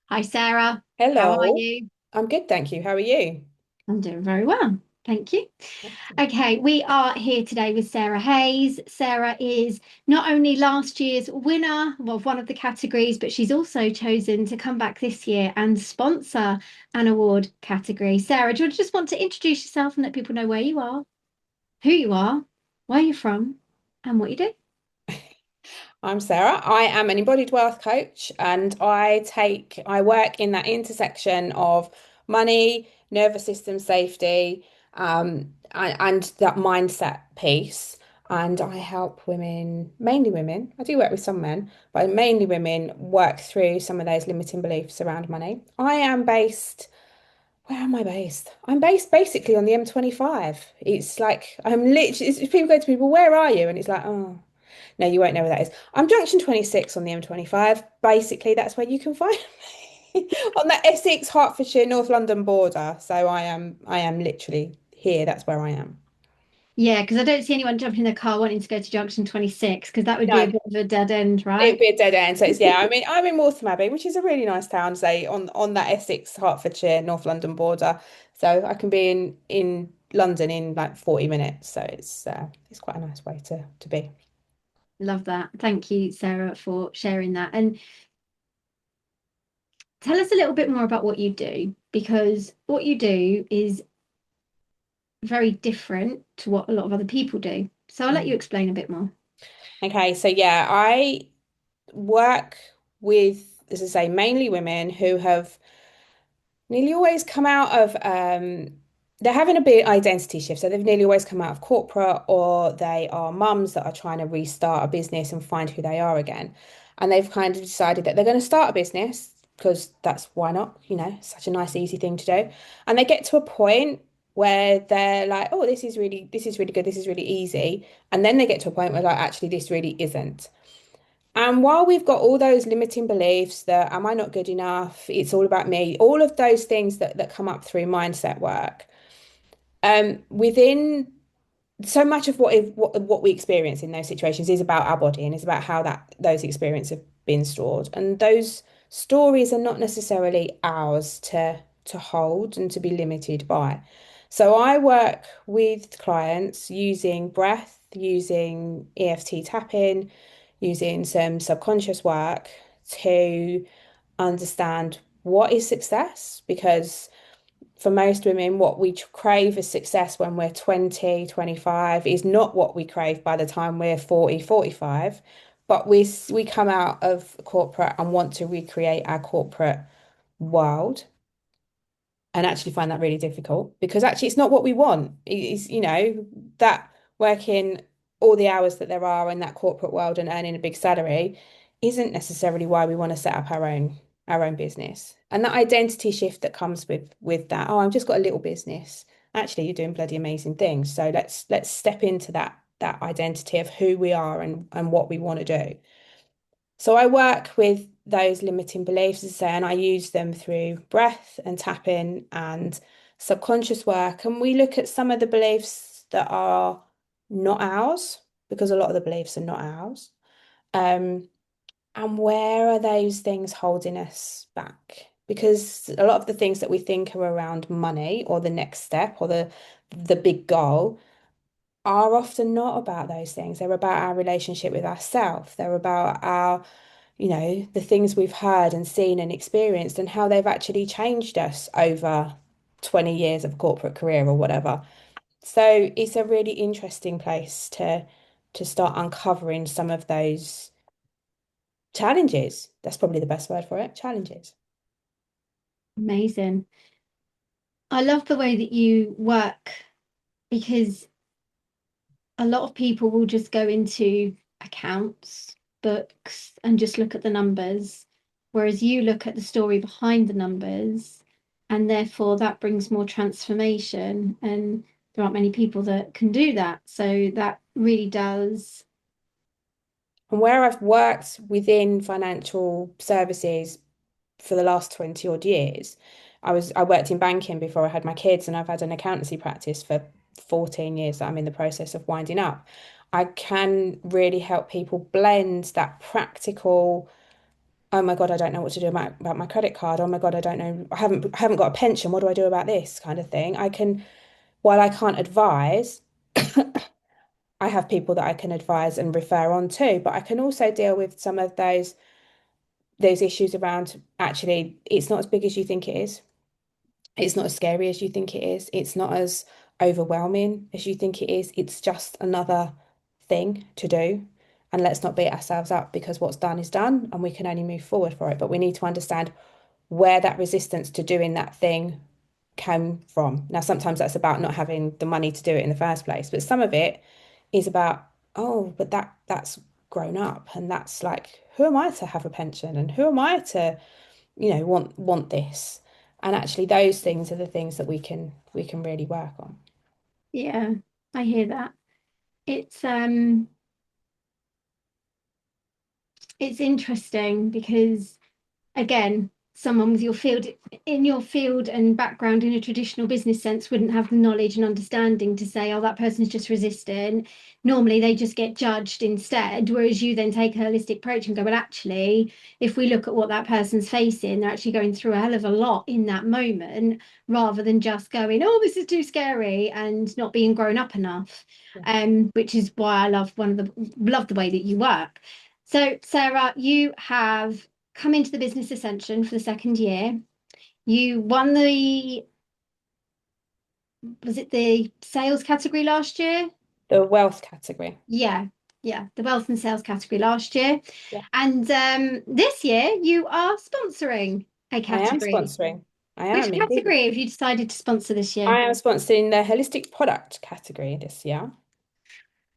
Hi, Sarah. How are Hello. you? I'm good, thank you. How are you? I'm doing very well. Thank you. Okay, we are here today with Sarah Hayes. Sarah is not only last year's winner of one of the categories, but she's also chosen to come back this year and sponsor an award category. Sarah, do you just want to introduce yourself and let people know where you are, who you are, where you're from, and what you do? I'm Sarah. I am an embodied wealth coach and I work in that intersection of money, nervous system safety, and that mindset piece. And I help women, mainly women. I do work with some men, but mainly women work through some of those limiting beliefs around money. Where am I based? I'm based basically on the M25. It's like I'm literally, people go to me, well, where are you? And it's like, oh, no, you won't know where that is. I'm junction 26 on the M25. Basically, that's where you can find me on that Essex, Hertfordshire, North London border. So I am literally here. That's where I am. Yeah, because I don't see anyone jumping in their car wanting to go to Junction 26, because that would be a No, bit of a dead end, it'd right? be a dead end. So it's yeah. I'm in Waltham Abbey, which is a really nice town, say on that Essex, Hertfordshire, North London border. So I can be in London in like 40 minutes. So it's quite a nice way to be. Love that. Thank you, Sarah, for sharing that. And tell us a little bit more about what you do, because what you do is very different to what a lot of other people do. So I'll let you Mhm. explain a bit more. Okay, so yeah, I work with, as I say, mainly women who have nearly always come out of they're having a big identity shift. So they've nearly always come out of corporate, or they are mums that are trying to restart a business and find who they are again. And they've kind of decided that they're going to start a business because that's why not, such a nice, easy thing to do. And they get to a point where they're like, oh, this is really good, this is really easy. And then they get to a point where like, actually, this really isn't. And while we've got all those limiting beliefs that am I not good enough? It's all about me, all of those things that come up through mindset work. Within so much of what we experience in those situations is about our body and is about how that those experiences have been stored. And those stories are not necessarily ours to hold and to be limited by. So I work with clients using breath, using EFT tapping, using some subconscious work to understand what is success, because for most women, what we crave as success when we're 20, 25 is not what we crave by the time we're 40, 45. But we come out of corporate and want to recreate our corporate world and actually find that really difficult because actually it's not what we want. It's, that working all the hours that there are in that corporate world and earning a big salary isn't necessarily why we want to set up our own business. And that identity shift that comes with that, oh, I've just got a little business. Actually, you're doing bloody amazing things. So let's step into that identity of who we are and what we want to do. So I work with those limiting beliefs, as I say, and I use them through breath and tapping and subconscious work. And we look at some of the beliefs that are not ours, because a lot of the beliefs are not ours. Um, and where are those things holding us back? Because a lot of the things that we think are around money or the next step or the big goal are often not about those things. They're about our relationship with ourselves. They're about the things we've heard and seen and experienced and how they've actually changed us over 20 years of corporate career or whatever. So it's a really interesting place to start uncovering some of those challenges. That's probably the best word for it, challenges. Amazing. I love the way that you work because a lot of people will just go into accounts, books, and just look at the numbers, whereas you look at the story behind the numbers, and therefore that brings more transformation. And there aren't many people that can do that. So that really does. And where I've worked within financial services for the last 20 odd years. I worked in banking before I had my kids, and I've had an accountancy practice for 14 years that I'm in the process of winding up. I can really help people blend that practical oh my God, I don't know what to do about my credit card. Oh my God, I don't know. I haven't got a pension. What do I do about this kind of thing? I can, while I can't advise, I have people that I can advise and refer on to, but I can also deal with some of those issues around actually it's not as big as you think it is. It's not as scary as you think it is. It's not as overwhelming as you think it is. It's just another thing to do. And let's not beat ourselves up because what's done is done and we can only move forward for it. But we need to understand where that resistance to doing that thing came from. Now, sometimes that's about not having the money to do it in the first place, but some of it is about, oh, but that's grown up and that's like, who am I to have a pension and who am I to, want this? And actually those things are the things that we can really work on. Yeah, I hear that. It's it's interesting because again, someone with your field in your field and background in a traditional business sense wouldn't have the knowledge and understanding to say, oh, that person's just resistant. Normally they just get judged instead. Whereas you then take a holistic approach and go, well, actually, if we look at what that person's facing, they're actually going through a hell of a lot in that moment, rather than just going, oh, this is too scary and not being grown up enough. Yeah. Which is why I love the way that you work. So, Sarah, you have come into the business Ascension for the second year. You won was it the sales category last year? The wealth category. Yeah, yeah, the wealth and sales category last year. Yeah. And this year you are sponsoring a I am category. sponsoring. I Which am indeed. category have you decided to sponsor this year? I am sponsoring the holistic product category this year.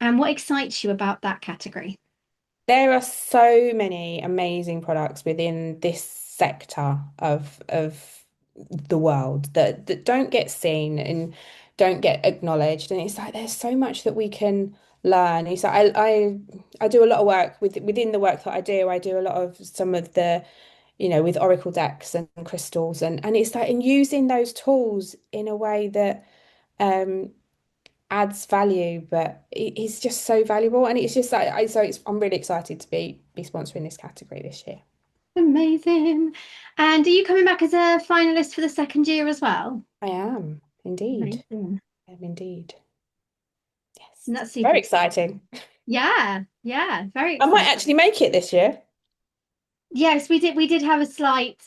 And what excites you about that category? There are so many amazing products within this sector of the world that don't get seen and don't get acknowledged. And it's like there's so much that we can learn. It's like I do a lot of work within the work that I do. I do a lot of some of the, with oracle decks and crystals and it's like in using those tools in a way that um adds value, but it's just so valuable. And it's just like I'm really excited to be sponsoring this category this year. Amazing. And are you coming back as a finalist for the second year as well? I am indeed. Amazing. I am indeed. Yes. And that's super Very exciting. exciting. Yeah, yeah, very I might exciting. actually make it this year. Yes, we did have a slight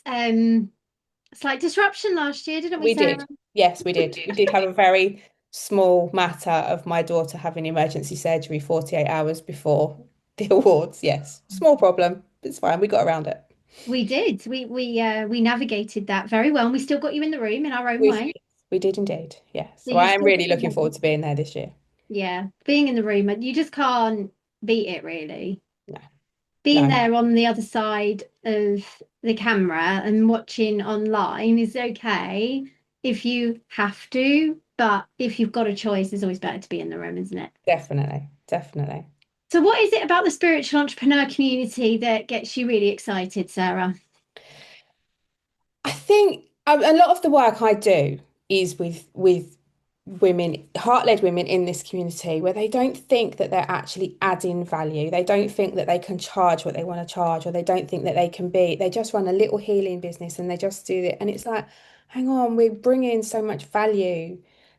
disruption last year, didn't we, We did. Sarah? Yes, we did. We did have a very small matter of my daughter having emergency surgery 48 hours before the awards. Yes. Small problem. It's fine. We got around it. We did. We navigated that very well, and we still got you in the room in our own We way. we did indeed. Yes. So So you I am still really got the looking job. forward to being there this year. Yeah, being in the room, you just can't beat it, really. No, Being no, no. there on the other side of the camera and watching online is okay if you have to, but if you've got a choice, it's always better to be in the room, isn't it? Definitely. Definitely. So, what is it about the spiritual entrepreneur community that gets you really excited, Sarah? I think a lot of the work I do is with women, heart-led women in this community where they don't think that they're actually adding value. They don't think that they can charge what they want to charge, or they don't think that they just run a little healing business and they just do it. And it's like, hang on, we're bringing so much value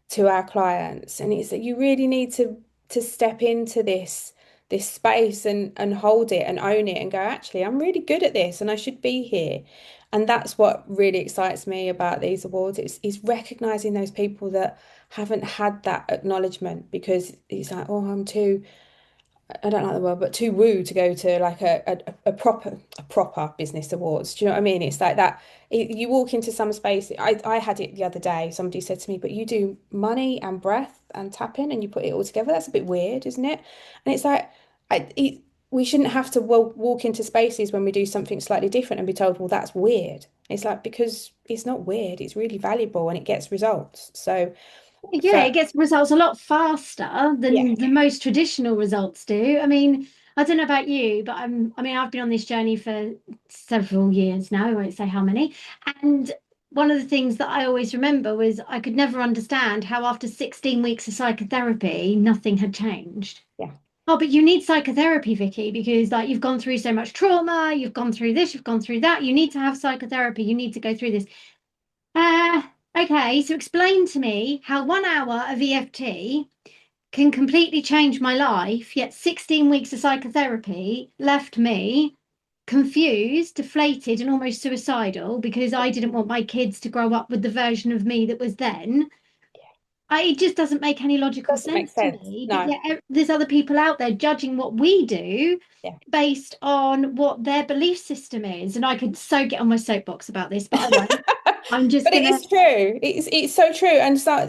to our clients. And it's that you really need to step into this space and hold it and own it and go, actually, I'm really good at this and I should be here. And that's what really excites me about these awards. It's recognizing those people that haven't had that acknowledgement because it's like, oh, I don't like the word, but too woo to go to like a proper business awards. Do you know what I mean? It's like that. You walk into some space. I had it the other day. Somebody said to me, "But you do money and breath and tapping, and you put it all together. That's a bit weird, isn't it?" And it's like, we shouldn't have to walk into spaces when we do something slightly different and be told, "Well, that's weird." It's like because it's not weird. It's really valuable and it gets results. So Yeah, for it gets results a lot faster yeah, than the most traditional results do. I mean, I don't know about you, but I mean, I've been on this journey for several years now. I won't say how many. And one of the things that I always remember was I could never understand how after 16 weeks of psychotherapy, nothing had changed. yeah. Oh, but you need psychotherapy, Vicky, because like you've gone through so much trauma, you've gone through this, you've gone through that. You need to have psychotherapy. You need to go through this. Uh, okay, so explain to me how 1 hour of EFT can completely change my life, yet 16 weeks of psychotherapy left me confused, deflated, and almost suicidal because I didn't want my kids to grow up with the version of me that was then. It just doesn't make any logical Doesn't make sense to sense. me. But No. yet there's other people out there judging what we do Yeah. based on what their belief system is. And I could so get on my soapbox about this, but I won't. I'm just But it gonna, is true. It's so true. And so,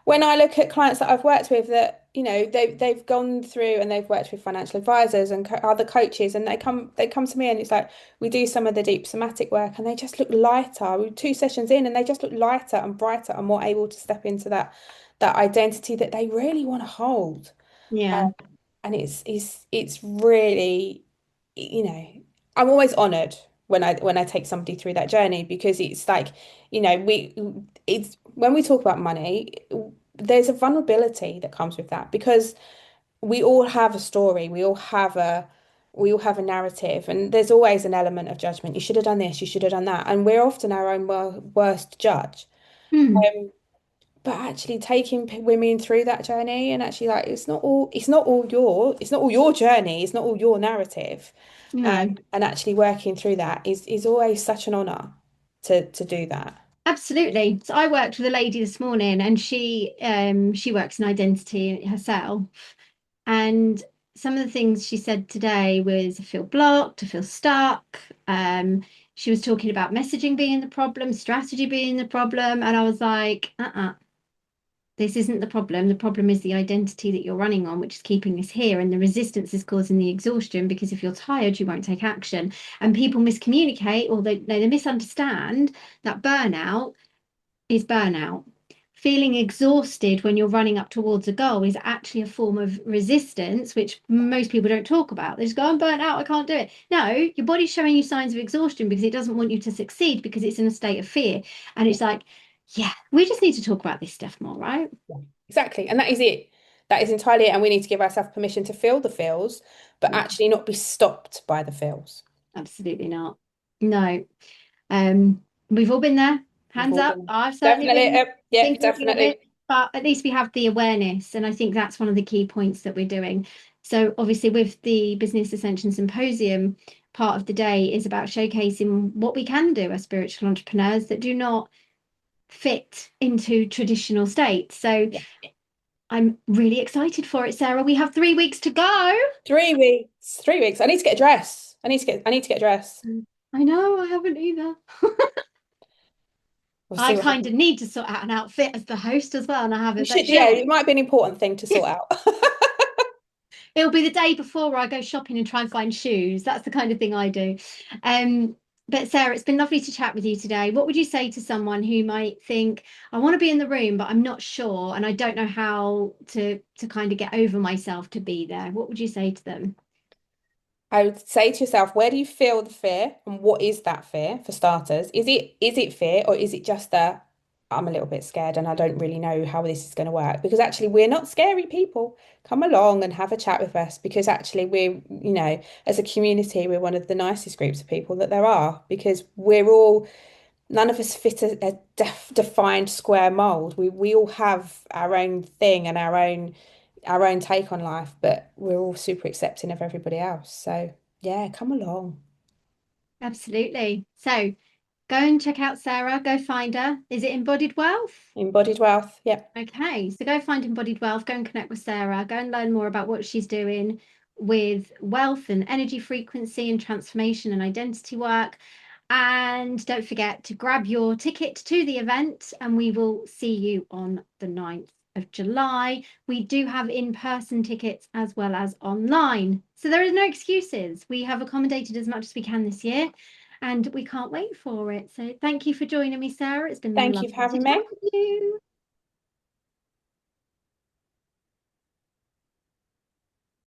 when I look at clients that I've worked with that, they've gone through and they've worked with financial advisors and co other coaches, and they come to me and it's like we do some of the deep somatic work and they just look lighter. We're 2 sessions in and they just look lighter and brighter and more able to step into that identity that they really want to hold. yeah. And it's really, you know, I'm always honored when I take somebody through that journey because it's like, it's when we talk about money, there's a vulnerability that comes with that because we all have a story, we all have a narrative, and there's always an element of judgment. You should have done this, you should have done that, and we're often our own worst judge. Hmm. Um, but actually taking women through that journey and actually like it's not all your journey, it's not all your narrative. No. And actually working through that is always such an honor to do that. Absolutely. So I worked with a lady this morning and she works in identity herself. And some of the things she said today was I feel blocked, I feel stuck. She was talking about messaging being the problem, strategy being the problem. And I was like, this isn't the problem. The problem is the identity that you're running on, which is keeping us here. And the resistance is causing the exhaustion because if you're tired, you won't take action. And people miscommunicate or they misunderstand that burnout is burnout. Feeling exhausted when you're running up towards a goal is actually a form of resistance, which most people don't talk about. They just go, I'm burnt out, I can't do it. No, your body's showing you signs of exhaustion because it doesn't want you to succeed because it's in a state of fear. And it's like, yeah, we just need to talk about this stuff more, right? Yeah, exactly. And that is it. That is entirely it. And we need to give ourselves permission to feel the feels, but Yeah, actually not be stopped by the feels. absolutely not. No. Um, we've all been there. We've Hands all up. been I've certainly definitely, been yeah, guilty of it, definitely. but at least we have the awareness, and I think that's one of the key points that we're doing. So obviously, with the Business Ascension Symposium, part of the day is about showcasing what we can do as spiritual entrepreneurs that do not fit into traditional states. So Yeah. I'm really excited for it, Sarah. We have 3 weeks to go. 3 weeks. 3 weeks. I need to get a dress. I need to get a dress. I know, I haven't either. We'll I see what kind happens. of need to sort out an outfit as the host as well, and I You haven't, but should, yeah, she'll it might be an important thing to sort out. it'll be the day before I go shopping and try and find shoes. That's the kind of thing I do. Um, but Sarah, it's been lovely to chat with you today. What would you say to someone who might think, I want to be in the room, but I'm not sure, and I don't know how to kind of get over myself to be there? What would you say to them? I would say to yourself, where do you feel the fear and what is that fear for starters? Is it fear or is it just that I'm a little bit scared and I don't really know how this is going to work? Because actually we're not scary people. Come along and have a chat with us because actually as a community, we're one of the nicest groups of people that there are because none of us fit a defined square mold. We all have our own thing and our own take on life, but we're all super accepting of everybody else. So yeah, come along. Absolutely. So go and check out Sarah, go find her. Is it Embodied Wealth? Embodied wealth. Yeah. Okay, so go find Embodied Wealth, go and connect with Sarah, go and learn more about what she's doing with wealth and energy frequency and transformation and identity work. And don't forget to grab your ticket to the event, and we will see you on the 9th of July. We do have in-person tickets as well as online. So there is no excuses. We have accommodated as much as we can this year, and we can't wait for it. So thank you for joining me, Sarah. It's been Thank you for lovely to having chat me. with you.